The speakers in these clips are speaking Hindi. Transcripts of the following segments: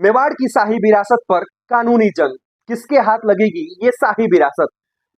मेवाड़ की शाही विरासत पर कानूनी जंग, किसके हाथ लगेगी ये शाही विरासत।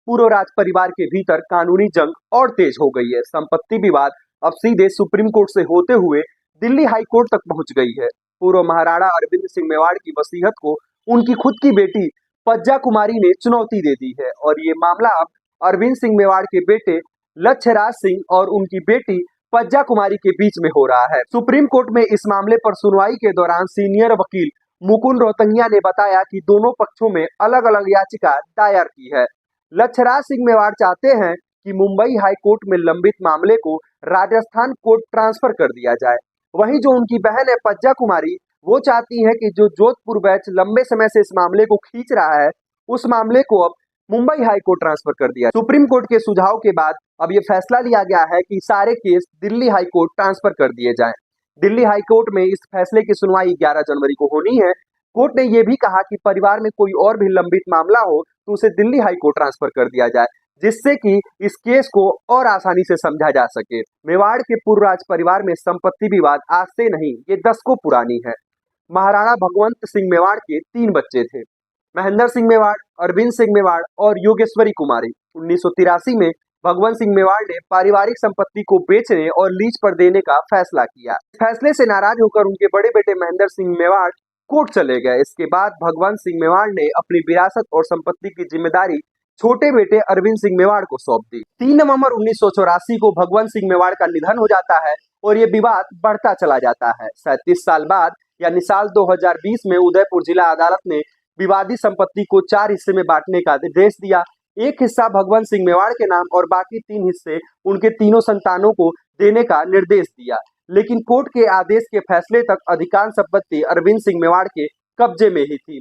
पूर्व राज परिवार के भीतर कानूनी जंग और तेज हो गई है। संपत्ति विवाद अब सीधे सुप्रीम कोर्ट से होते हुए दिल्ली हाई कोर्ट तक पहुंच गई है। पूर्व महाराणा अरविंद सिंह मेवाड़ की वसीयत को उनकी खुद की बेटी पज्जा कुमारी ने चुनौती दे दी है और ये मामला अब अरविंद सिंह मेवाड़ के बेटे लक्ष्यराज सिंह और उनकी बेटी पज्जा कुमारी के बीच में हो रहा है। सुप्रीम कोर्ट में इस मामले पर सुनवाई के दौरान सीनियर वकील मुकुंद रोहतंगिया ने बताया कि दोनों पक्षों में अलग अलग याचिका दायर की है। लक्ष्यराज सिंह मेवाड़ चाहते हैं कि मुंबई हाई कोर्ट में लंबित मामले को राजस्थान कोर्ट ट्रांसफर कर दिया जाए। वहीं जो उनकी बहन है पज्जा कुमारी, वो चाहती है कि जो जोधपुर बैच लंबे समय से इस मामले को खींच रहा है, उस मामले को अब मुंबई हाई कोर्ट ट्रांसफर कर दिया। सुप्रीम कोर्ट के सुझाव के बाद अब ये फैसला लिया गया है कि सारे case Delhi high court transfer कर दिए जाएं। दिल्ली हाई कोर्ट में इस फैसले की सुनवाई 11 जनवरी को होनी है। कोर्ट ने यह भी कहा कि परिवार में कोई और भी लंबित मामला हो तो उसे दिल्ली हाई कोर्ट ट्रांसफर कर दिया जाए, जिससे कि इस केस को और आसानी से समझा जा सके। मेवाड़ के पूर्व राज परिवार में संपत्ति विवाद आज से नहीं, ये दशकों पुरानी है। महाराणा भगवंत सिंह मेवाड़ के 3 बच्चे थे, महेंद्र सिंह मेवाड़, अरविंद सिंह मेवाड़ और योगेश्वरी कुमारी। 1983 में भगवंत सिंह मेवाड़ ने पारिवारिक संपत्ति को बेचने और लीज पर देने का फैसला किया। इस फैसले से नाराज होकर उनके बड़े बेटे महेंद्र सिंह मेवाड़ कोर्ट चले गए। इसके बाद भगवंत सिंह मेवाड़ ने अपनी विरासत और संपत्ति की जिम्मेदारी छोटे बेटे अरविंद सिंह मेवाड़ को सौंप दी। 3 नवंबर 1984 को भगवंत सिंह मेवाड़ का निधन हो जाता है और ये विवाद बढ़ता चला जाता है। 37 साल बाद यानी साल 2020 में उदयपुर जिला अदालत ने विवादी संपत्ति को 4 हिस्से में बांटने का निर्देश दिया। एक हिस्सा भगवंत सिंह मेवाड़ के नाम और बाकी 3 हिस्से उनके तीनों संतानों को देने का निर्देश दिया। लेकिन कोर्ट के आदेश के फैसले तक अधिकांश संपत्ति अरविंद सिंह मेवाड़ के कब्जे में ही थी।